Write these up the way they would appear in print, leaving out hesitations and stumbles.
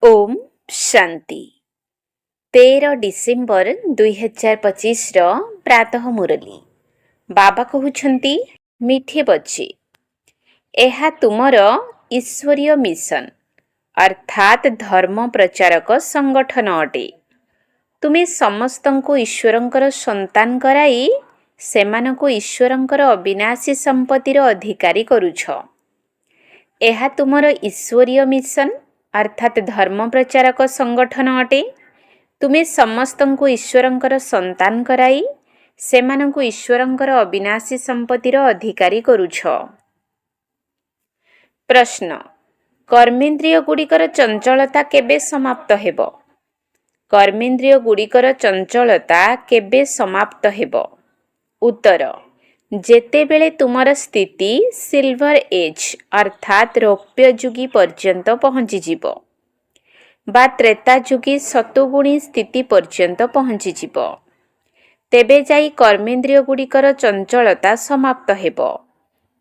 Om Shanti 13 December 2025 प्रातः मुरली बाबा कहउछंती मिठे बच्चे एहा तुमर ईश्वरीय मिशन अर्थात धर्म प्रचारक संगठन अटे। तुमे समस्तंको ईश्वरंकर संतान कराई सेमानको ईश्वरंकर अविनाशी संपत्तिर अधिकारी करूछ। एहा तुमर ईश्वरीय मिशन अर्थात धर्म प्रचारक संगठन अटे। तुमे समस्तंको ईश्वरंकर संतान कराई सेमानंको ईश्वरंकर अविनाशी संपत्तिर अधिकारी करूछ। प्रश्न कर्मेन्द्रिय गुड़िकर चंचलता केबे समाप्त हेब? कर्मेन्द्रिय गुड़िकर चंचलता केबे समाप्त हेब? उत्तर जेतेबेले तुमर स्थिति सिल्वर एज अर्थात रौप्य जुगी पर्यंत पहुँची जीव बा त्रेता जुगी सतुगुणी स्थिति पर्यंत पहुँची जीव तेबे जाई कर्मेन्द्रिय गुड़िकर चंचलता समाप्त हेब।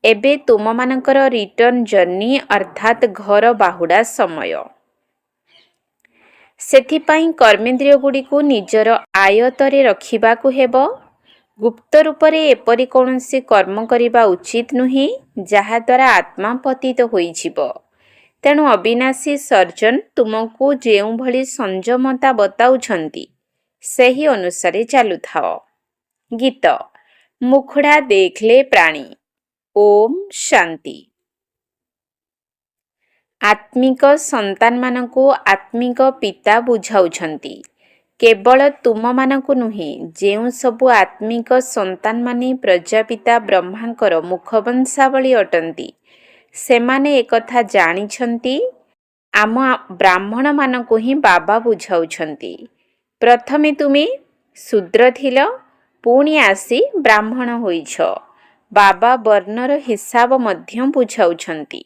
एबे तुम मानकर रिटर्न जर्नी अर्थात घर बाहुड़ा समय। सेथिपाई कर्मेन्द्रिय गुड़ी को निजर आयतरे रखिबाकु हेब। गुप्त रूपरे एपरि कौनसी कर्म करिबा उचित नुहे जहा द्वारा आत्मा पतित होई जीव। तेणु अविनाशी सर्जन तुमको जेउ भली संयमता बताउछंती सेही अनुसारे चालु थाओ। गीत मुखड़ा देखले प्राणी। ओम शांति। आत्मिक संतान मानको आत्मिक पिता बुझाउछंती केवल तुम मानकु नुहे जेउ सबु आत्मिक संतान माने प्रजापिता ब्रह्मांकर मुखवंशावली अटंती सेमाने एकथा जानिछंती। आम ब्राह्मण मानकु ही बाबा बुझाउछंती प्रथमे तुमे शूद्र थिल पुणी आसी ब्राह्मण होइछ। बाबा वर्णर हिसाब मध्य बुझाउछंती।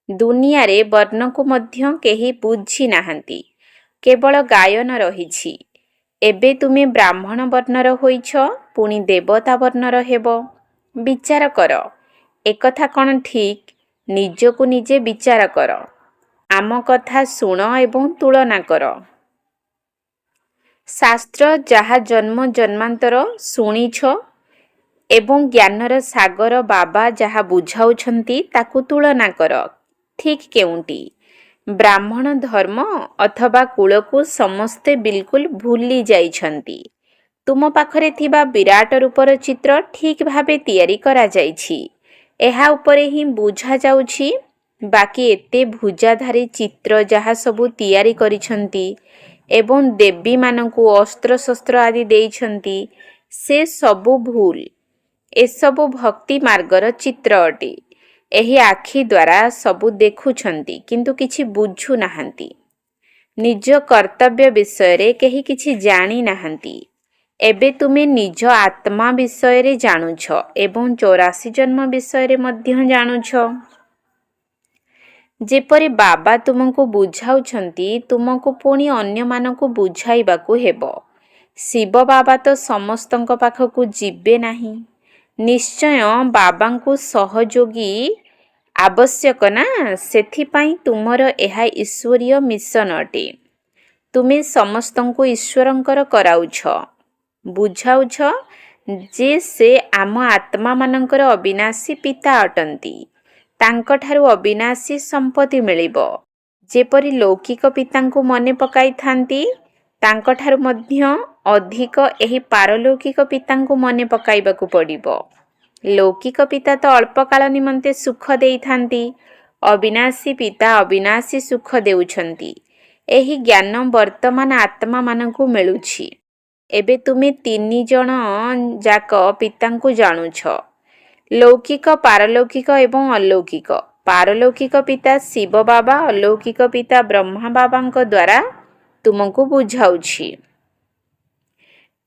दुनिया रे वर्ण को मध्य केही बुझी नाहंती केवल गायन रहिछि। एबे तुमे ब्राह्मण वर्णर होइछ पुणी देवता वर्णर हेब। विचार कर एकथा कौन ठीक निजको निजे विचार कर। आम कथा सुण एवं तुलना कर। शास्त्र जहा जन्म जन्मांतर शुणिछ एवं ज्ञानर सागर बाबा जहा बुझाउछंती ताकु तुलना कर। ठीक केउंटी ब्राह्मण धर्म अथवा कुल को समस्ते बिल्कुल भूली जाइछंती। तुम पाखरे थिबा विराट रूपर चित्र ठीक भाबे तैयारी करा जाइछि। एहा उपरे ही बुझा जाउछि बाकी एते भुजाधारी चित्र जहा सबु तैयारी करिछंती एवं देवी मानकु अस्त्र शस्त्र आदि देइछंती से सबु भूल। ए सबु भक्ति मार्गर चित्र अटे। एही आखि द्वारा सबु देखुछंती किंतु किछि बुझु नाहंती। निज कर्तव्य विषय रे केही किछि जानी नाहंती। एबे तुमे निज आत्मा विषय रे जानुछ एवं 84 जन्म विषय रे मध्य जानुछ। जेपरि बाबा तुमको बुझाउछंती तुमको पुणी अन्य मानकु बुझाइबाकु हेब। शिव बाबा तो समस्तंक पाखकु जिबे नाही। निश्चय बाबांकु सहयोगी आवश्यक ना सेथिपाई तुमर एहा ईश्वरीय मिशन अटे। तुमे समस्तंकु ईश्वरंकर कराउछ बुझाउछ जे से आम आत्मा मानकर अविनाशी पिता अटंती। तांकठारु अविनाशी संपत्ति मिलिबो। जेपरि लौकिक पितांकु मने पकाई थांती तांकठारु मध्य अधिक एही पारलौकिक पितांकु मने पकाइबाकु पड़िबो। लौकिक पिता तो अल्प काल निमंते सुख देई थांती। अविनाशी पिता अविनाशी सुख देउछंती। एही ज्ञान वर्तमान आत्मा मानकु मिलुछि। एबे तुमे 3 जण जाक पितांकु जानुछ लौकिक पारलौकिक एवं अलौकिक। पारलौकिक पिता शिव बाबा अलौकिक पिता ब्रह्मा बाबांक द्वारा तुमको बुझाउछि।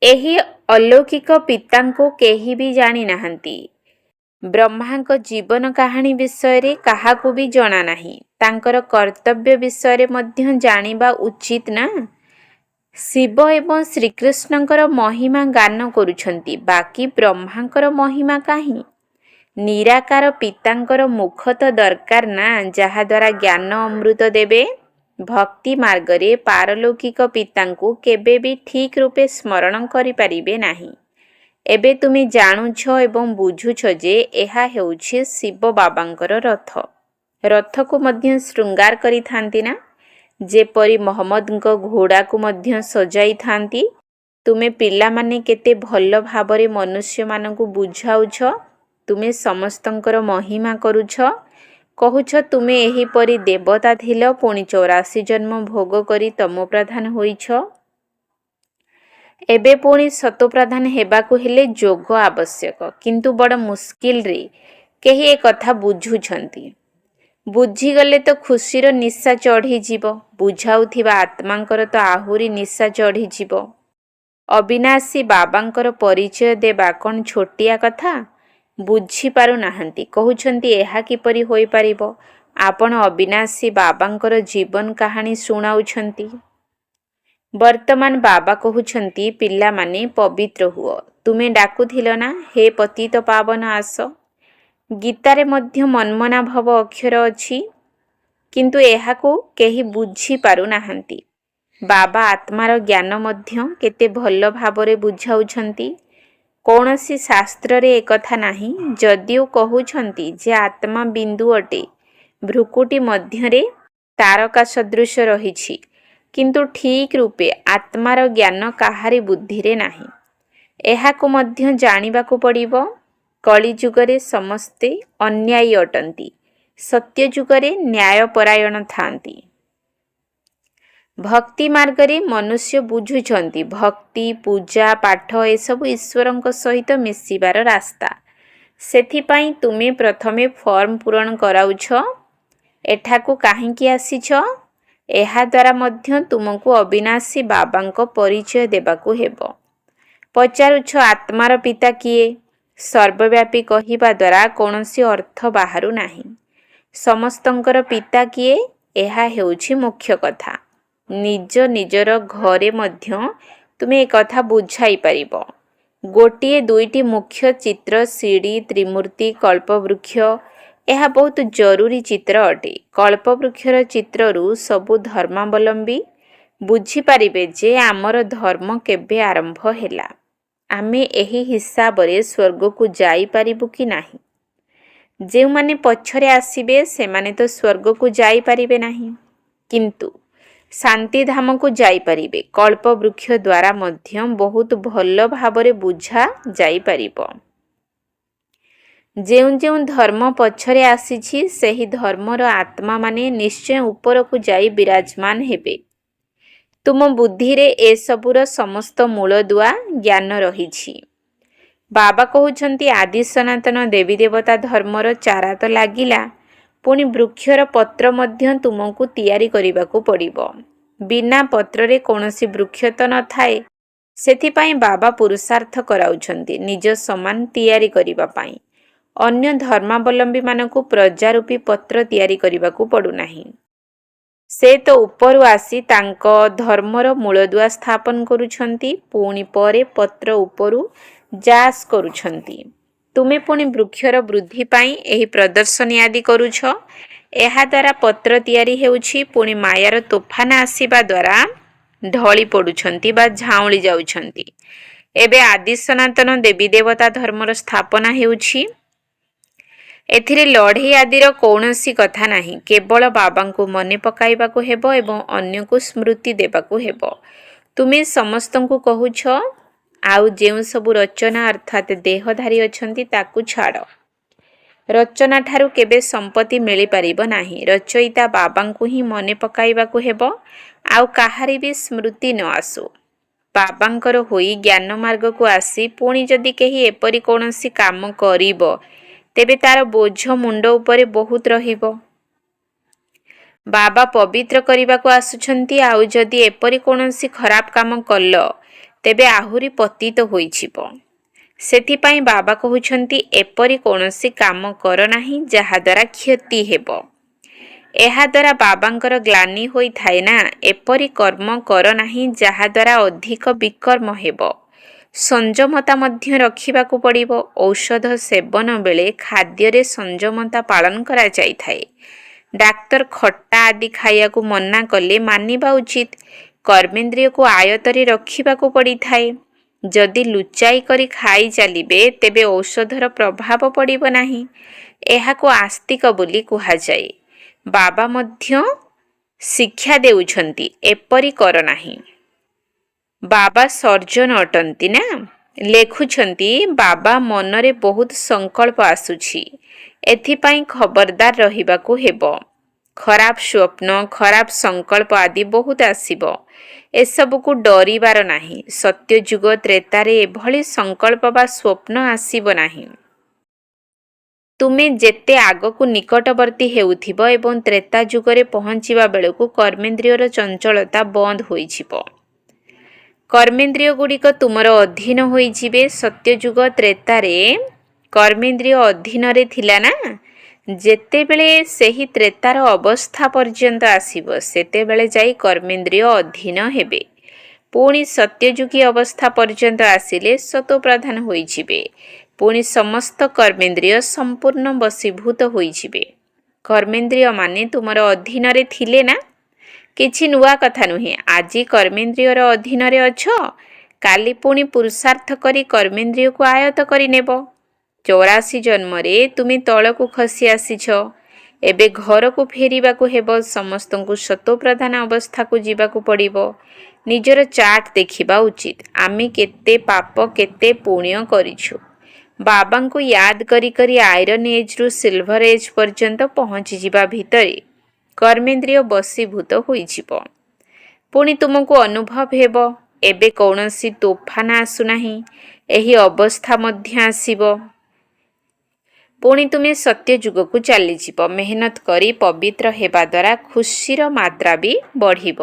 एही अलौकिक पितांको केही भी जानी नाहंती। ब्रह्मांक जीवन कहानी विषय रे काहाकु भी जणा नाही। तांकर कर्तव्य विषय रे मध्य जानिबा उचित ना। शिव एवं श्रीकृष्णंकर महिमा गान करुछंती बाकी ब्रह्मांकर महिमा काहे? निराकार पितांकर मुख तो दरकार ना जहा द्वारा ज्ञान अमृत देबे। ଭକ୍ତି ମାର୍ଗରେ ପାରଲୌକିକ ପିତାଙ୍କୁ କେବେ ବି ଠିକ୍ ରୂପେ ସ୍ମରଣ କରିପାରିବେ ନାହିଁ। ଏବେ ତୁମେ ଜାଣୁଛ ଏବଂ ବୁଝୁଛ ଯେ ଏହା ହେଉଛି ଶିବ ବାବାଙ୍କର ରଥ। ରଥକୁ ମଧ୍ୟ ଶୃଙ୍ଗାର କରିଥାନ୍ତି ନା, ଯେପରି ମହମ୍ମଦଙ୍କ ଘୋଡ଼ାକୁ ମଧ୍ୟ ସଜାଇଥାନ୍ତି। ତୁମେ ପିଲାମାନେ କେତେ ଭଲ ଭାବରେ ମନୁଷ୍ୟମାନଙ୍କୁ ବୁଝାଉଛ। ତୁମେ ସମସ୍ତଙ୍କର ମହିମା କରୁଛ। କହୁଛ ତୁମେ ଏହିପରି ଦେବତା ଥିଲ, ପୁଣି 84 ଜନ୍ମ ଭୋଗ କରି ତମୋପ୍ରଧାନ ହୋଇଛ। ଏବେ ପୁଣି ସତୋପ୍ରଧାନ ହେବାକୁ ହେଲେ ଯୋଗ ଆବଶ୍ୟକ। କିନ୍ତୁ ବଡ଼ ମୁସ୍କିଲରେ କେହି ଏ କଥା ବୁଝୁଛନ୍ତି। ବୁଝିଗଲେ ତ ଖୁସିର ନିଶା ଚଢ଼ିଯିବ। ବୁଝାଉଥିବା ଆତ୍ମାଙ୍କର ତ ଆହୁରି ନିଶା ଚଢ଼ିଯିବ। ଅବିନାଶୀ ବାବାଙ୍କର ପରିଚୟ ଦେବା କ'ଣ ଛୋଟିଆ କଥା? ବୁଝିପାରୁନାହାନ୍ତି। କହୁଛନ୍ତି ଏହା କିପରି ହୋଇପାରିବ? ଆପଣ ଅବିନାଶୀ ବାବାଙ୍କର ଜୀବନ କାହାଣୀ ଶୁଣାଉଛନ୍ତି। ବର୍ତ୍ତମାନ ବାବା କହୁଛନ୍ତି, ପିଲାମାନେ ପବିତ୍ର ହୁଅ। ତୁମେ ଡାକୁଥିଲ ନା, ହେ ପତିତ ପାବନ ଆସ। ଗୀତାରେ ମଧ୍ୟ ମନ୍ମନା ଭବ ଅକ୍ଷର ଅଛି, କିନ୍ତୁ ଏହାକୁ କେହି ବୁଝିପାରୁନାହାନ୍ତି। ବାବା ଆତ୍ମାର ଜ୍ଞାନ ମଧ୍ୟ କେତେ ଭଲ ଭାବରେ ବୁଝାଉଛନ୍ତି। କୌଣସି ଶାସ୍ତ୍ରରେ ଏକଥା ନାହିଁ। ଯଦିଓ କହୁଛନ୍ତି ଯେ ଆତ୍ମା ବିନ୍ଦୁ ଅଟେ, ଭ୍ରୁକୁଟି ମଧ୍ୟରେ ତାରକା ସଦୃଶ ରହିଛି, କିନ୍ତୁ ଠିକ୍ ରୂପେ ଆତ୍ମାର ଜ୍ଞାନ କାହାରି ବୁଦ୍ଧିରେ ନାହିଁ। ଏହାକୁ ମଧ୍ୟ ଜାଣିବାକୁ ପଡ଼ିବ। କଳିଯୁଗରେ ସମସ୍ତେ ଅନ୍ୟାୟୀ ଅଟନ୍ତି, ସତ୍ୟ ଯୁଗରେ ନ୍ୟାୟପରାୟଣ ଥାନ୍ତି। ଭକ୍ତି ମାର୍ଗରେ ମନୁଷ୍ୟ ବୁଝୁଛନ୍ତି ଭକ୍ତି, ପୂଜା, ପାଠ ଏସବୁ ଈଶ୍ୱରଙ୍କ ସହିତ ମିଶିବାର ରାସ୍ତା। ସେଥିପାଇଁ ତୁମେ ପ୍ରଥମେ ଫର୍ମ ପୂରଣ କରାଉଛ। ଏଠାକୁ କାହିଁକି ଆସିଛ? ଏହାଦ୍ୱାରା ମଧ୍ୟ ତୁମକୁ ଅବିନାଶୀ ବାବାଙ୍କ ପରିଚୟ ଦେବାକୁ ହେବ। ପଚାରୁଛ ଆତ୍ମାର ପିତା କିଏ? ସର୍ବବ୍ୟାପୀ କହିବା ଦ୍ୱାରା କୌଣସି ଅର୍ଥ ବାହାରୁ ନାହିଁ। ସମସ୍ତଙ୍କର ପିତା କିଏ? ଏହା ହେଉଛି ମୁଖ୍ୟ କଥା। ନିଜ ନିଜର ଘରେ ମଧ୍ୟ ତୁମେ ଏକଥା ବୁଝାଇ ପାରିବ। ଗୋଟିଏ ଦୁଇଟି ମୁଖ୍ୟ ଚିତ୍ର, ଶିଡ଼ି, ତ୍ରିମୂର୍ତ୍ତି, କଳ୍ପବୃକ୍ଷ, ଏହା ବହୁତ ଜରୁରୀ ଚିତ୍ର ଅଟେ। କଳ୍ପବୃକ୍ଷର ଚିତ୍ରରୁ ସବୁ ଧର୍ମାବଲମ୍ବୀ ବୁଝିପାରିବେ ଯେ ଆମର ଧର୍ମ କେବେ ଆରମ୍ଭ ହେଲା। ଆମେ ଏହି ହିସାବରେ ସ୍ୱର୍ଗକୁ ଯାଇପାରିବୁ କି ନାହିଁ। ଯେଉଁମାନେ ପଛରେ ଆସିବେ ସେମାନେ ତ ସ୍ୱର୍ଗକୁ ଯାଇପାରିବେ ନାହିଁ, କିନ୍ତୁ ଶାନ୍ତିଧାମକୁ ଯାଇପାରିବେ। କଳ୍ପବୃକ୍ଷ ଦ୍ୱାରା ମଧ୍ୟ ବହୁତ ଭଲ ଭାବରେ ବୁଝା ଯାଇପାରିବ। ଯେଉଁ ଯେଉଁ ଧର୍ମ ପଛରେ ଆସିଛି, ସେହି ଧର୍ମର ଆତ୍ମାମାନେ ନିଶ୍ଚୟ ଉପରକୁ ଯାଇ ବିରାଜମାନ ହେବେ। ତୁମ ବୁଦ୍ଧିରେ ଏସବୁର ସମସ୍ତ ମୂଳଦୁଆ ଜ୍ଞାନ ରହିଛି। ବାବା କହୁଛନ୍ତି ଆଦି ସନାତନ ଦେବୀ ଦେବତା ଧର୍ମର ଚାରା ତ ଲାଗିଲା, ପୁଣି ବୃକ୍ଷର ପତ୍ର ମଧ୍ୟ ତୁମକୁ ତିଆରି କରିବାକୁ ପଡ଼ିବ। ବିନା ପତ୍ରରେ କୌଣସି ବୃକ୍ଷ ତ ନଥାଏ। ସେଥିପାଇଁ ବାବା ପୁରୁଷାର୍ଥ କରାଉଛନ୍ତି ନିଜ ସମାନ ତିଆରି କରିବା ପାଇଁ। ଅନ୍ୟ ଧର୍ମାବଲମ୍ବୀମାନଙ୍କୁ ପ୍ରଜାରୂପୀ ପତ୍ର ତିଆରି କରିବାକୁ ପଡ଼ୁନାହିଁ। ସେ ତ ଉପରୁ ଆସି ତାଙ୍କ ଧର୍ମର ମୂଳଦୁଆ ସ୍ଥାପନ କରୁଛନ୍ତି, ପୁଣି ପରେ ପତ୍ର ଉପରୁ ଯାସ କରୁଛନ୍ତି। ତୁମେ ପୁଣି ବୃକ୍ଷର ବୃଦ୍ଧି ପାଇଁ ଏହି ପ୍ରଦର୍ଶନୀ ଆଦି କରୁଛ। ଏହାଦ୍ୱାରା ପତ୍ର ତିଆରି ହେଉଛି, ପୁଣି ମାୟାର ତୋଫାନ ଆସିବା ଦ୍ୱାରା ଢଳି ପଡ଼ୁଛନ୍ତି ବା ଝାଉଁଳି ଯାଉଛନ୍ତି। ଏବେ ଆଦି ସନାତନ ଦେବୀ ଦେବତା ଧର୍ମର ସ୍ଥାପନା ହେଉଛି। ଏଥିରେ ଲଢ଼େଇ ଆଦିର କୌଣସି କଥା ନାହିଁ। କେବଳ ବାବାଙ୍କୁ ମନେ ପକାଇବାକୁ ହେବ ଏବଂ ଅନ୍ୟକୁ ସ୍ମୃତି ଦେବାକୁ ହେବ। ତୁମେ ସମସ୍ତଙ୍କୁ କହୁଛ, ଆଉ ଯେଉଁ ସବୁ ରଚନା ଅର୍ଥାତ୍ ଦେହଧାରୀ ଅଛନ୍ତି ତାକୁ ଛାଡ଼। ରଚନା ଠାରୁ କେବେ ସମ୍ପତ୍ତି ମିଳିପାରିବ ନାହିଁ। ରଚୟିତା ବାବାଙ୍କୁ ହିଁ ମନେ ପକାଇବାକୁ ହେବ, ଆଉ କାହାରି ବି ସ୍ମୃତି ନ ଆସୁ। ବାବାଙ୍କର ହୋଇ ଜ୍ଞାନ ମାର୍ଗକୁ ଆସି ପୁଣି ଯଦି କେହି ଏପରି କୌଣସି କାମ କରିବ, ତେବେ ତାର ବୋଝ ମୁଣ୍ଡ ଉପରେ ବହୁତ ରହିବ। ବାବା ପବିତ୍ର କରିବାକୁ ଆସୁଛନ୍ତି, ଆଉ ଯଦି ଏପରି କୌଣସି ଖରାପ କାମ କଲ, ତେବେ ଆହୁରି ପତିତ ହୋଇଯିବ। ସେଥିପାଇଁ ବାବା କହୁଛନ୍ତି ଏପରି କୌଣସି କାମ କର ନାହିଁ ଯାହାଦ୍ୱାରା କ୍ଷତି ହେବ। ଏହାଦ୍ୱାରା ବାବାଙ୍କର ଗ୍ଲାନି ହୋଇଥାଏ ନା। ଏପରି କର୍ମ କର ନାହିଁ ଯାହାଦ୍ୱାରା ଅଧିକ ବିକର୍ମ ହେବ। ସଂଯମତା ମଧ୍ୟ ରଖିବାକୁ ପଡ଼ିବ। ଔଷଧ ସେବନ ବେଳେ ଖାଦ୍ୟରେ ସଂଯମତା ପାଳନ କରାଯାଇଥାଏ। ଡାକ୍ତର ଖଟା ଆଦି ଖାଇବାକୁ ମନା କଲେ ମାନିବା ଉଚିତ। କର୍ମେନ୍ଦ୍ରିୟକୁ ଆୟତରେ ରଖିବାକୁ ପଡ଼ିଥାଏ। ଯଦି ଲୁଚାଇ କରି ଖାଇ ଚାଲିବେ ତେବେ ଔଷଧର ପ୍ରଭାବ ପଡ଼ିବ ନାହିଁ। ଏହାକୁ ଆସ୍ତିକ ବୋଲି କୁହାଯାଏ। ବାବା ମଧ୍ୟ ଶିକ୍ଷା ଦେଉଛନ୍ତି, ଏପରି କର ନାହିଁ। ବାବା ସର୍ଜନ ଅଟନ୍ତି ନା। ଲେଖୁଛନ୍ତି, ବାବା ମନରେ ବହୁତ ସଂକଳ୍ପ ଆସୁଛି, ଏଥିପାଇଁ ଖବରଦାର ରହିବାକୁ ହେବ। ଖରାପ ସ୍ୱପ୍ନ, ଖରାପ ସଂକଳ୍ପ ଆଦି ବହୁତ ଆସିବ। ଏସବୁକୁ ଡରିବାର ନାହିଁ। ସତ୍ୟଯୁଗ ତ୍ରେତାରେ ଏଭଳି ସଂକଳ୍ପ ବା ସ୍ୱପ୍ନ ଆସିବ ନାହିଁ। ତୁମେ ଯେତେ ଆଗକୁ ନିକଟବର୍ତ୍ତୀ ହେଉଥିବ ଏବଂ ତ୍ରେତା ଯୁଗରେ ପହଞ୍ଚିବା ବେଳକୁ କର୍ମେନ୍ଦ୍ରିୟର ଚଞ୍ଚଳତା ବନ୍ଦ ହୋଇଯିବ। କର୍ମେନ୍ଦ୍ରିୟ ଗୁଡ଼ିକ ତୁମର ଅଧୀନ ହୋଇଯିବେ। ସତ୍ୟଯୁଗ ତ୍ରେତାରେ କର୍ମେନ୍ଦ୍ରିୟ ଅଧୀନରେ ଥିଲା ନା। ଯେତେବେଳେ ସେହି ତ୍ରେତାର ଅବସ୍ଥା ପର୍ଯ୍ୟନ୍ତ ଆସିବ ସେତେବେଳେ ଯାଇ କର୍ମେନ୍ଦ୍ରିୟ ଅଧୀନ ହେବେ। ପୁଣି ସତ୍ୟଯୁଗୀ ଅବସ୍ଥା ପର୍ଯ୍ୟନ୍ତ ଆସିଲେ ସତୋପ୍ରଧାନ ହୋଇଯିବେ। ପୁଣି ସମସ୍ତ କର୍ମେନ୍ଦ୍ରିୟ ସମ୍ପୂର୍ଣ୍ଣ ବଶୀଭୂତ ହୋଇଯିବେ। କର୍ମେନ୍ଦ୍ରିୟମାନେ ତୁମର ଅଧୀନରେ ଥିଲେ ନା। କିଛି ନୂଆ କଥା ନୁହେଁ। ଆଜି କର୍ମେନ୍ଦ୍ରିୟର ଅଧୀନରେ ଅଛ, କାଲି ପୁଣି ପୁରୁଷାର୍ଥ କରି କର୍ମେନ୍ଦ୍ରିୟକୁ ଆୟତ କରିନେବ। 84 ଜନ୍ମରେ ତୁମେ ତଳକୁ ଖସି ଆସିଛ। ଏବେ ଘରକୁ ଫେରିବାକୁ ହେବ। ସମସ୍ତଙ୍କୁ ସତୋପ୍ରଧାନ ଅବସ୍ଥାକୁ ଯିବାକୁ ପଡ଼ିବ। ନିଜର ଚାର୍ଟ ଦେଖିବା ଉଚିତ। ଆମେ କେତେ ପାପ କେତେ ପୁଣ୍ୟ କରିଛୁ। ବାବାଙ୍କୁ ୟାଦ କରି କରି ଆଇରନ୍ ଏଜ୍ରୁ ସିଲଭର ଏଜ୍ ପର୍ଯ୍ୟନ୍ତ ପହଞ୍ଚିଯିବା ଭିତରେ କର୍ମେନ୍ଦ୍ରିୟ ବଶୀଭୂତ ହୋଇଯିବ। ପୁଣି ତୁମକୁ ଅନୁଭବ ହେବ ଏବେ କୌଣସି ତୋଫାନ ଆସୁନାହିଁ। ଏହି ଅବସ୍ଥା ମଧ୍ୟ ଆସିବ। ପୁଣି ତୁମେ ସତ୍ୟଯୁଗକୁ ଚାଲିଯିବ। ମେହନତ କରି ପବିତ୍ର ହେବା ଦ୍ୱାରା ଖୁସିର ମାତ୍ରା ବି ବଢ଼ିବ।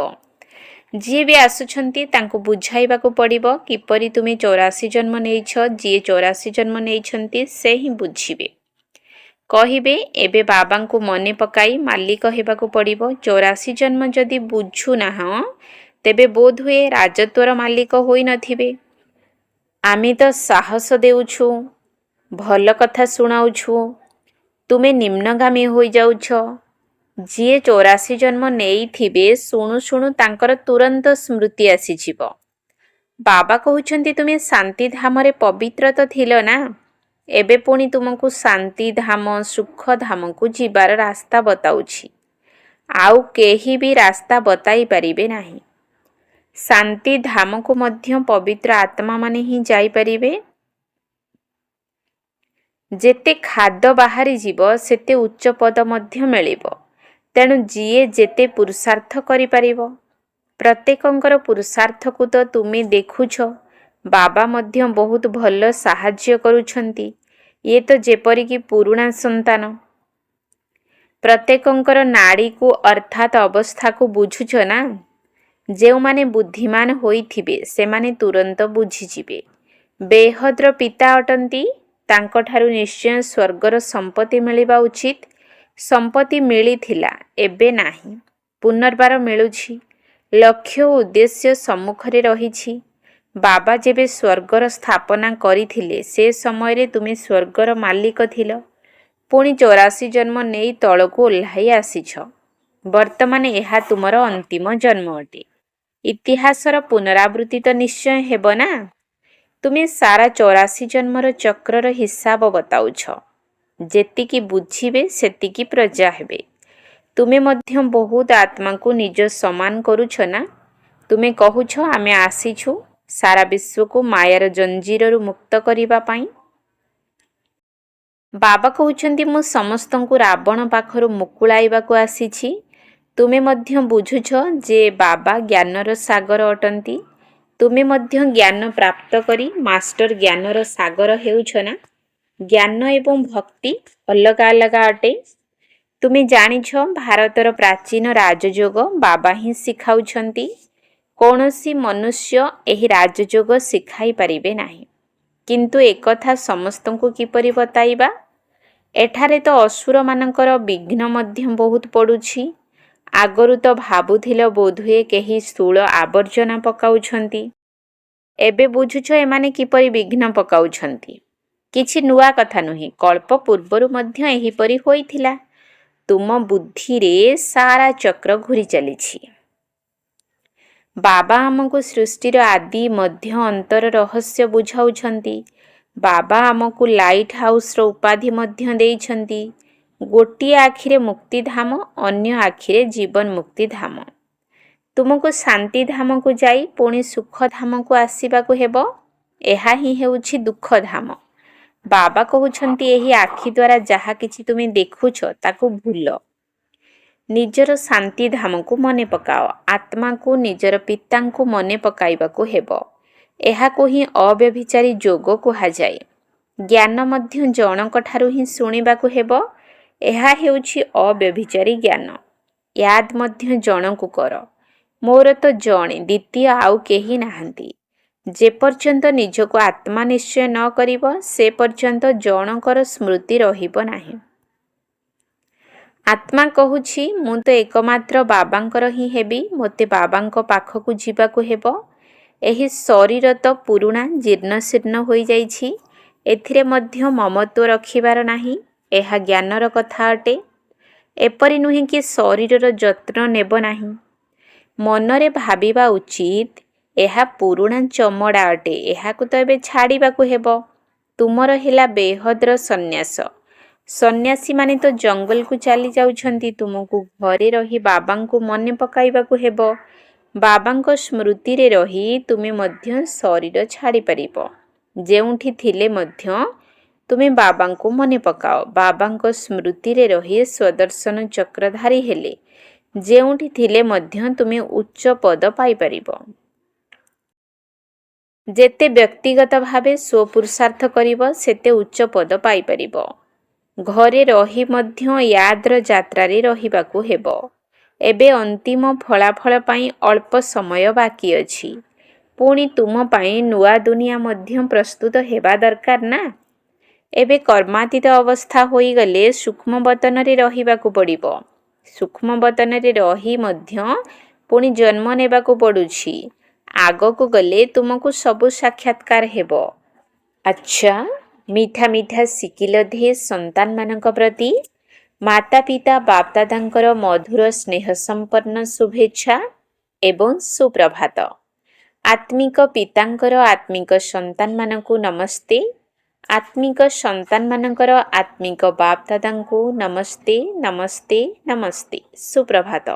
ଯିଏ ବି ଆସୁଛନ୍ତି ତାଙ୍କୁ ବୁଝାଇବାକୁ ପଡ଼ିବ କିପରି ତୁମେ 84 ଜନ୍ମ ନେଇଛ। ଯିଏ 84 ଜନ୍ମ ନେଇଛନ୍ତି ସେ ହିଁ ବୁଝିବେ। କହିବେ ଏବେ ବାବାଙ୍କୁ ମନେ ପକାଇ ମାଲିକ ହେବାକୁ ପଡ଼ିବ। 84 ଜନ୍ମ ଯଦି ବୁଝୁନାହଁ ତେବେ ବୋଧହୁଏ ରାଜତ୍ୱର ମାଲିକ ହୋଇନଥିବେ। ଆମେ ତ ସାହସ ଦେଉଛୁ, ଭଲ କଥା ଶୁଣାଉଛୁ, ତୁମେ ନିମ୍ନଗାମୀ ହୋଇଯାଉଛ। ଯିଏ 84 ଜନ୍ମ ନେଇଥିବେ ଶୁଣୁ ଶୁଣୁ ତାଙ୍କର ତୁରନ୍ତ ସ୍ମୃତି ଆସିଯିବ। ବାବା କହୁଛନ୍ତି ତୁମେ ଶାନ୍ତିଧାମରେ ପବିତ୍ର ତ ଥିଲ ନା। ଏବେ ପୁଣି ତୁମକୁ ଶାନ୍ତିଧାମ ସୁଖଧାମକୁ ଯିବାର ରାସ୍ତା ବତାଉଛି। ଆଉ କେହି ବି ରାସ୍ତା ବତାଇ ପାରିବେ ନାହିଁ। ଶାନ୍ତିଧାମକୁ ମଧ୍ୟ ପବିତ୍ର ଆତ୍ମାମାନେ ହିଁ ଯାଇପାରିବେ। ଯେତେ ଖାଦ ବାହାରିଯିବ ସେତେ ଉଚ୍ଚ ପଦ ମଧ୍ୟ ମିଳିବ। ତେଣୁ ଯିଏ ଯେତେ ପୁରୁଷାର୍ଥ କରିପାରିବ। ପ୍ରତ୍ୟେକଙ୍କର ପୁରୁଷାର୍ଥକୁ ତ ତୁମେ ଦେଖୁଛ। ବାବା ମଧ୍ୟ ବହୁତ ଭଲ ସାହାଯ୍ୟ କରୁଛନ୍ତି। ଇଏ ତ ଯେପରିକି ପୁରୁଣା ସନ୍ତାନ। ପ୍ରତ୍ୟେକଙ୍କର ନାଡ଼ିକୁ ଅର୍ଥାତ୍ ଅବସ୍ଥାକୁ ବୁଝୁଛ ନା। ଯେଉଁମାନେ ବୁଦ୍ଧିମାନ ହୋଇଥିବେ ସେମାନେ ତୁରନ୍ତ ବୁଝିଯିବେ। ବେହଦ୍ର ପିତା ଅଟନ୍ତି। ତାଙ୍କଠାରୁ ନିଶ୍ଚୟ ସ୍ୱର୍ଗର ସମ୍ପତ୍ତି ମିଳିବା ଉଚିତ। ସମ୍ପତ୍ତି ମିଳିଥିଲା, ଏବେ ନାହିଁ, ପୁନର୍ବାର ମିଳୁଛି। ଲକ୍ଷ୍ୟ ଓ ଉଦ୍ଦେଶ୍ୟ ସମ୍ମୁଖରେ ରହିଛି। ବାବା ଯେବେ ସ୍ୱର୍ଗର ସ୍ଥାପନା କରିଥିଲେ ସେ ସମୟରେ ତୁମେ ସ୍ୱର୍ଗର ମାଲିକ ଥିଲ। ପୁଣି 84 ଜନ୍ମ ନେଇ ତଳକୁ ଓହ୍ଲାଇ ଆସିଛ। ବର୍ତ୍ତମାନ ଏହା ତୁମର ଅନ୍ତିମ ଜନ୍ମ ଅଟେ। ଇତିହାସର ପୁନରାବୃତ୍ତି ତ ନିଶ୍ଚୟ ହେବ ନା। ତୁମେ ସାରା 84 ଜନ୍ମର ଚକ୍ରର ହିସାବ ବତାଉଛ। ଯେତିକି ବୁଝିବେ ସେତିକି ପ୍ରଜା ହେବେ। ତୁମେ ମଧ୍ୟ ବହୁତ ଆତ୍ମାକୁ ନିଜ ସମାନ କରୁଛ ନା। ତୁମେ କହୁଛ ଆମେ ଆସିଛୁ ସାରା ବିଶ୍ୱକୁ ମାୟାର ଜଞ୍ଜିରରୁ ମୁକ୍ତ କରିବା ପାଇଁ। ବାବା କହୁଛନ୍ତି ମୁଁ ସମସ୍ତଙ୍କୁ ରାବଣ ପାଖରୁ ମୁକୁଳାଇବାକୁ ଆସିଛି। ତୁମେ ମଧ୍ୟ ବୁଝୁଛ ଯେ ବାବା ଜ୍ଞାନର ସାଗର ଅଟନ୍ତି। ତୁମେ ମଧ୍ୟ ଜ୍ଞାନ ପ୍ରାପ୍ତ କରି ମାଷ୍ଟର ଜ୍ଞାନର ସାଗର ହେଉଛ ନା। ଜ୍ଞାନ ଏବଂ ଭକ୍ତି ଅଲଗା ଅଲଗା ଅଟେ। ତୁମେ ଜାଣିଛ ଭାରତର ପ୍ରାଚୀନ ରାଜଯୋଗ ବାବା ହିଁ ଶିଖାଉଛନ୍ତି। କୌଣସି ମନୁଷ୍ୟ ଏହି ରାଜଯୋଗ ଶିଖାଇ ପାରିବେ ନାହିଁ। କିନ୍ତୁ ଏକଥା ସମସ୍ତଙ୍କୁ କିପରି ବତାଇବା। ଏଠାରେ ତ ଅସୁରମାନଙ୍କର ବିଘ୍ନ ମଧ୍ୟ ବହୁତ ପଡ଼ୁଛି। ଆଗରୁ ତ ଭାବୁଥିଲ ବୋଧହୁଏ କେହି ସ୍ଥୂଳ ଆବର୍ଜନା ପକାଉଛନ୍ତି। ଏବେ ବୁଝୁଛ ଏମାନେ କିପରି ବିଘ୍ନ ପକାଉଛନ୍ତି। କିଛି ନୂଆ କଥା ନୁହେଁ। କଳ୍ପ ପୂର୍ବରୁ ମଧ୍ୟ ଏହିପରି ହୋଇଥିଲା। ତୁମ ବୁଦ୍ଧିରେ ସାରା ଚକ୍ର ଘୁରି ଚାଲିଛି। ବାବା ଆମକୁ ସୃଷ୍ଟିର ଆଦି ମଧ୍ୟ ଅନ୍ତର ରହସ୍ୟ ବୁଝାଉଛନ୍ତି। ବାବା ଆମକୁ ଲାଇଟ୍ ହାଉସ୍ର ଉପାଧି ମଧ୍ୟ ଦେଇଛନ୍ତି। ଗୋଟିଏ ଆଖିରେ ମୁକ୍ତିଧାମ, ଅନ୍ୟ ଆଖିରେ ଜୀବନ ମୁକ୍ତିଧାମ। ତୁମକୁ ଶାନ୍ତିଧାମକୁ ଯାଇ ପୁଣି ସୁଖଧାମକୁ ଆସିବାକୁ ହେବ। ଏହା ହିଁ ହେଉଛି ଦୁଃଖଧାମ। ବାବା କହୁଛନ୍ତି ଏହି ଆଖି ଦ୍ୱାରା ଯାହା କିଛି ତୁମେ ଦେଖୁଛ ତାକୁ ଭୁଲ। ନିଜର ଶାନ୍ତିଧାମକୁ ମନେ ପକାଅ। ଆତ୍ମାକୁ ନିଜର ପିତାଙ୍କୁ ମନେ ପକାଇବାକୁ ହେବ। ଏହାକୁ ହିଁ ଅବ୍ୟଭିଚାରୀ ଯୋଗ କୁହାଯାଏ। ଜ୍ଞାନ ମଧ୍ୟ ଜଣଙ୍କଠାରୁ ହିଁ ଶୁଣିବାକୁ ହେବ। ଏହା ହେଉଛି ଅବ୍ୟଭିଚାରୀ ଜ୍ଞାନ। ୟାଦ ମଧ୍ୟ ଜଣକୁ କର। ମୋର ତ ଜଣେ, ଦ୍ୱିତୀୟ ଆଉ କେହି ନାହାନ୍ତି। ଯେପର୍ଯ୍ୟନ୍ତ ନିଜକୁ ଆତ୍ମା ନିଶ୍ଚୟ ନ କରିବ ସେ ପର୍ଯ୍ୟନ୍ତ ଜଣଙ୍କର ସ୍ମୃତି ରହିବ ନାହିଁ। ଆତ୍ମା କହୁଛି ମୁଁ ତ ଏକମାତ୍ର ବାବାଙ୍କର ହିଁ ହେବି। ମୋତେ ବାବାଙ୍କ ପାଖକୁ ଯିବାକୁ ହେବ। ଏହି ଶରୀର ତ ପୁରୁଣା, ଜୀର୍ଣ୍ଣଶୀର୍ଣ୍ଣ ହୋଇଯାଇଛି। ଏଥିରେ ମଧ୍ୟ ମମତ୍ୱ ରଖିବାର ନାହିଁ। ଏହା ଜ୍ଞାନର କଥା ଅଟେ। ଏପରି ନୁହେଁ କି ଶରୀରର ଯତ୍ନ ନେବ ନାହିଁ। ମନରେ ଭାବିବା ଉଚିତ ଏହା ପୁରୁଣା ଚମଡ଼ା ଅଟେ, ଏହାକୁ ତ ଏବେ ଛାଡ଼ିବାକୁ ହେବ। ତୁମର ହେଲା ବେହଦର ସନ୍ନ୍ୟାସ। ସନ୍ନ୍ୟାସୀମାନେ ତ ଜଙ୍ଗଲକୁ ଚାଲି ଯାଉଛନ୍ତି। ତୁମକୁ ଘରେ ରହି ବାବାଙ୍କୁ ମନେ ପକାଇବାକୁ ହେବ। ବାବାଙ୍କ ସ୍ମୃତିରେ ରହି ତୁମେ ମଧ୍ୟ ଶରୀର ଛାଡ଼ିପାରିବ। ଯେଉଁଠି ଥିଲେ ମଧ୍ୟ ତୁମେ ବାବାଙ୍କୁ ମନେ ପକାଅ। ବାବାଙ୍କ ସ୍ମୃତିରେ ରହି ସ୍ୱଦର୍ଶନ ଚକ୍ରଧାରୀ ହେଲେ ଯେଉଁଠି ଥିଲେ ମଧ୍ୟ ତୁମେ ଉଚ୍ଚ ପଦ ପାଇପାରିବ। ଯେତେ ବ୍ୟକ୍ତିଗତ ଭାବେ ସ୍ୱପୁରୁଷାର୍ଥ କରିବ ସେତେ ଉଚ୍ଚ ପଦ ପାଇପାରିବ। ଘରେ ରହି ମଧ୍ୟ ୟାଦର ଯାତ୍ରାରେ ରହିବାକୁ ହେବ। ଏବେ ଅନ୍ତିମ ଫଳାଫଳ ପାଇଁ ଅଳ୍ପ ସମୟ ବାକି ଅଛି। ପୁଣି ତୁମ ପାଇଁ ନୂଆ ଦୁନିଆ ମଧ୍ୟ ପ୍ରସ୍ତୁତ ହେବା ଦରକାର ନା। ଏବେ କର୍ମାତୀତ ଅବସ୍ଥା ହୋଇଗଲେ ସୂକ୍ଷ୍ମବତନରେ ରହିବାକୁ ପଡ଼ିବ। ସୂକ୍ଷ୍ମବତନରେ ରହି ମଧ୍ୟ ପୁଣି ଜନ୍ମ ନେବାକୁ ପଡ଼ୁଛି। ଆଗକୁ ଗଲେ ତୁମକୁ ସବୁ ସାକ୍ଷାତକାର ହେବ। ଆଚ୍ଛା, ମିଠା ମିଠା ଶିଖିଲ ଧେ ସନ୍ତାନମାନଙ୍କ ପ୍ରତି ମାତା ପିତା ବାପଦାଦାଙ୍କର ମଧୁର ସ୍ନେହ ସମ୍ପନ୍ନ ଶୁଭେଚ୍ଛା ଏବଂ ସୁପ୍ରଭାତ। ଆତ୍ମିକ ପିତାଙ୍କର ଆତ୍ମିକ ସନ୍ତାନମାନଙ୍କୁ ନମସ୍ତେ। ଆତ୍ମିକ ସନ୍ତାନମାନଙ୍କର ଆତ୍ମିକ ବାପଦାଦାଙ୍କୁ ନମସ୍ତେ ନମସ୍ତେ ନମସ୍ତେ। ସୁପ୍ରଭାତ।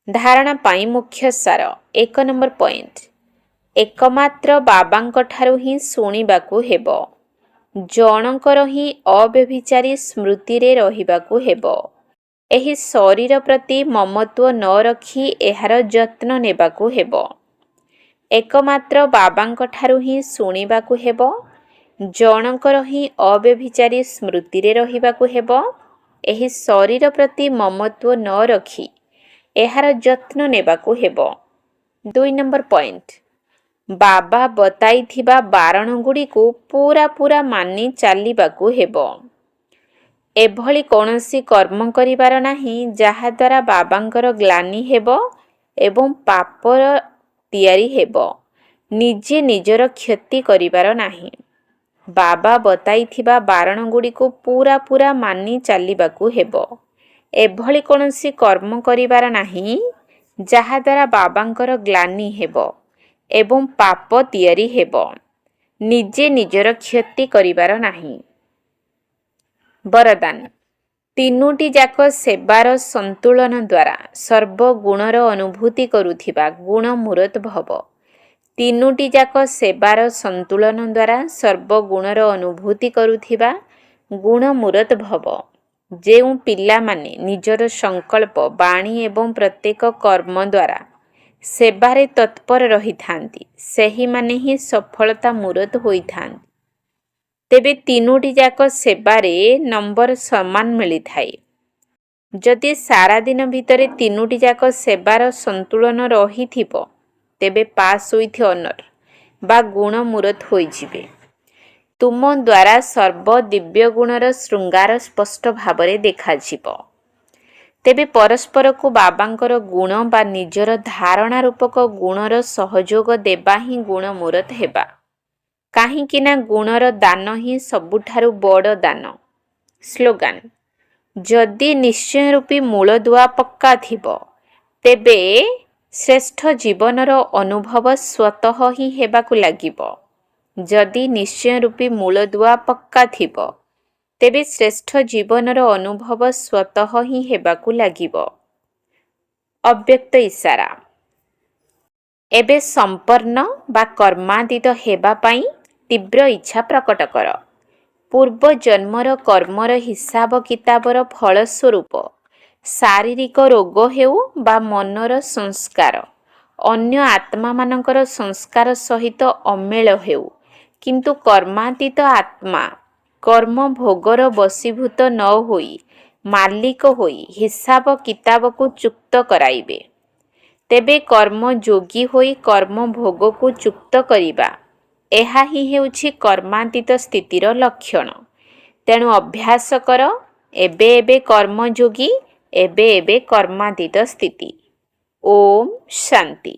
ଧାରଣା ପାଇଁ ମୁଖ୍ୟ ସାର। 1 ନମ୍ବର ପଏଣ୍ଟ। ଏକମାତ୍ର ବାବାଙ୍କଠାରୁ ହିଁ ଶୁଣିବାକୁ ହେବ। ଜଣଙ୍କର ହିଁ ଅବ୍ୟଭିଚାରୀ ସ୍ମୃତିରେ ରହିବାକୁ ହେବ। ଏହି ଶରୀର ପ୍ରତି ମମତ୍ୱ ନ ରଖି ଏହାର ଯତ୍ନ ନେବାକୁ ହେବ। ଏକମାତ୍ର ବାବାଙ୍କଠାରୁ ହିଁ ଶୁଣିବାକୁ ହେବ। ଜଣଙ୍କର ହିଁ ଅବ୍ୟଭିଚାରୀ ସ୍ମୃତିରେ ରହିବାକୁ ହେବ। ଏହି ଶରୀର ପ୍ରତି ମମତ୍ୱ ନ ରଖି ଏହାର ଯତ୍ନ ନେବାକୁ ହେବ। 2 ନମ୍ବର ପଏଣ୍ଟ। ବାବା ବତାଇଥିବା ବାରଣଗୁଡ଼ିକୁ ପୂରା ମାନି ଚାଲିବାକୁ ହେବ। ଏଭଳି କୌଣସି କର୍ମ କରିବାର ନାହିଁ ଯାହାଦ୍ୱାରା ବାବାଙ୍କର ଗ୍ଲାନି ହେବ ଏବଂ ପାପର ତିଆରି ହେବ। ନିଜେ ନିଜର କ୍ଷତି କରିବାର ନାହିଁ। ବାବା ବତାଇଥିବା ବାରଣଗୁଡ଼ିକୁ ପୂରା ମାନି ଚାଲିବାକୁ ହେବ। ଏଭଳି କୌଣସି କର୍ମ କରିବାର ନାହିଁ ଯାହାଦ୍ୱାରା ବାବାଙ୍କର ଗ୍ଲାନି ହେବ ଏବଂ ପାପ ତିଆରି ହେବ। ନିଜେ ନିଜର କ୍ଷତି କରିବାର ନାହିଁ। ବରଦାନ। 3ଟି ଯାକ ସେବାର ସନ୍ତୁଳନ ଦ୍ୱାରା ସର୍ବଗୁଣର ଅନୁଭୂତି କରୁଥିବା ଗୁଣ ମୂରତ ଭବ। 3ଟି ଯାକ ସେବାର ସନ୍ତୁଳନ ଦ୍ୱାରା ସର୍ବଗୁଣର ଅନୁଭୂତି କରୁଥିବା ଗୁଣ ମୂରତ ଭବ। ଯେଉଁ ପିଲାମାନେ ନିଜର ସଂକଳ୍ପ, ବାଣୀ ଏବଂ ପ୍ରତ୍ୟେକ କର୍ମ ଦ୍ୱାରା ସେବାରେ ତତ୍ପର ରହିଥାନ୍ତି ସେହିମାନେ ହିଁ ସଫଳତା ମୂରତ ହୋଇଥାନ୍ତି। ତେବେ 3ଟି ଯାକ ସେବାରେ ନମ୍ବର ସମାନ ମିଳିଥାଏ। ଯଦି ସାରା ଦିନ ଭିତରେ 3ଟି ଯାକ ସେବାର ସନ୍ତୁଳନ ରହିଥିବ ତେବେ ପାସ୍ ୱିଥ୍ ଅନର ବା ଗୁଣ ମୂରତ ହୋଇଯିବେ। ତୁମ ଦ୍ୱାରା ସର୍ବ ଦିବ୍ୟ ଗୁଣର ଶୃଙ୍ଗାର ସ୍ପଷ୍ଟ ଭାବରେ ଦେଖାଯିବ। ତେବେ ପରସ୍ପରକୁ ବାବାଙ୍କର ଗୁଣ ବା ନିଜର ଧାରଣା ରୂପକ ଗୁଣର ସହଯୋଗ ଦେବା ହିଁ ଗୁଣ ମୂରତ ହେବା। କାହିଁକି ନା ଗୁଣର ଦାନ ହିଁ ସବୁଠାରୁ ବଡ଼ ଦାନ। ସ୍ଲୋଗାନ। ଯଦି ନିଶ୍ଚୟ ରୂପୀ ମୂଳଦୁଆ ପକ୍କା ଥିବ ତେବେ ଶ୍ରେଷ୍ଠ ଜୀବନର ଅନୁଭବ ସ୍ୱତଃ ହିଁ ହେବାକୁ ଲାଗିବ। ଯଦି ନିଶ୍ଚୟ ରୂପୀ ମୂଳଦୁଆ ପକ୍କା ଥିବ ତେବେ ଶ୍ରେଷ୍ଠ ଜୀବନର ଅନୁଭବ ସ୍ୱତଃ ହିଁ ହେବାକୁ ଲାଗିବ। ଅବ୍ୟକ୍ତ ଇଶାରା। ଏବେ ସମ୍ପନ୍ନ ବା କର୍ମାତୀତ ହେବା ପାଇଁ ତୀବ୍ର ଇଚ୍ଛା ପ୍ରକଟ କର। ପୂର୍ବ ଜନ୍ମର କର୍ମର ହିସାବ କିତାବର ଫଳସ୍ୱରୂପ ଶାରୀରିକ ରୋଗ ହେଉ ବା ମନର ସଂସ୍କାର ଅନ୍ୟ ଆତ୍ମାମାନଙ୍କର ସଂସ୍କାର ସହିତ ଅମେଳ ହେଉ, କିନ୍ତୁ କର୍ମାତୀତ ଆତ୍ମା କର୍ମ ଭୋଗର ବଶୀଭୂତ ନ ହୋଇ ମାଲିକ ହୋଇ ହିସାବ କିତାବକୁ ଚୁକ୍ତ କରାଇବେ। ତେବେ କର୍ମ ଯୋଗୀ ହୋଇ କର୍ମ ଭୋଗକୁ ଚୁକ୍ତ କରିବା, ଏହା ହିଁ ହେଉଛି କର୍ମାତୀତ ସ୍ଥିତିର ଲକ୍ଷଣ। ତେଣୁ ଅଭ୍ୟାସ କର, ଏବେ ଏବେ କର୍ମଯୋଗୀ, ଏବେ ଏବେ କର୍ମାତୀତ ସ୍ଥିତି। ଓମ୍ ଶାନ୍ତି।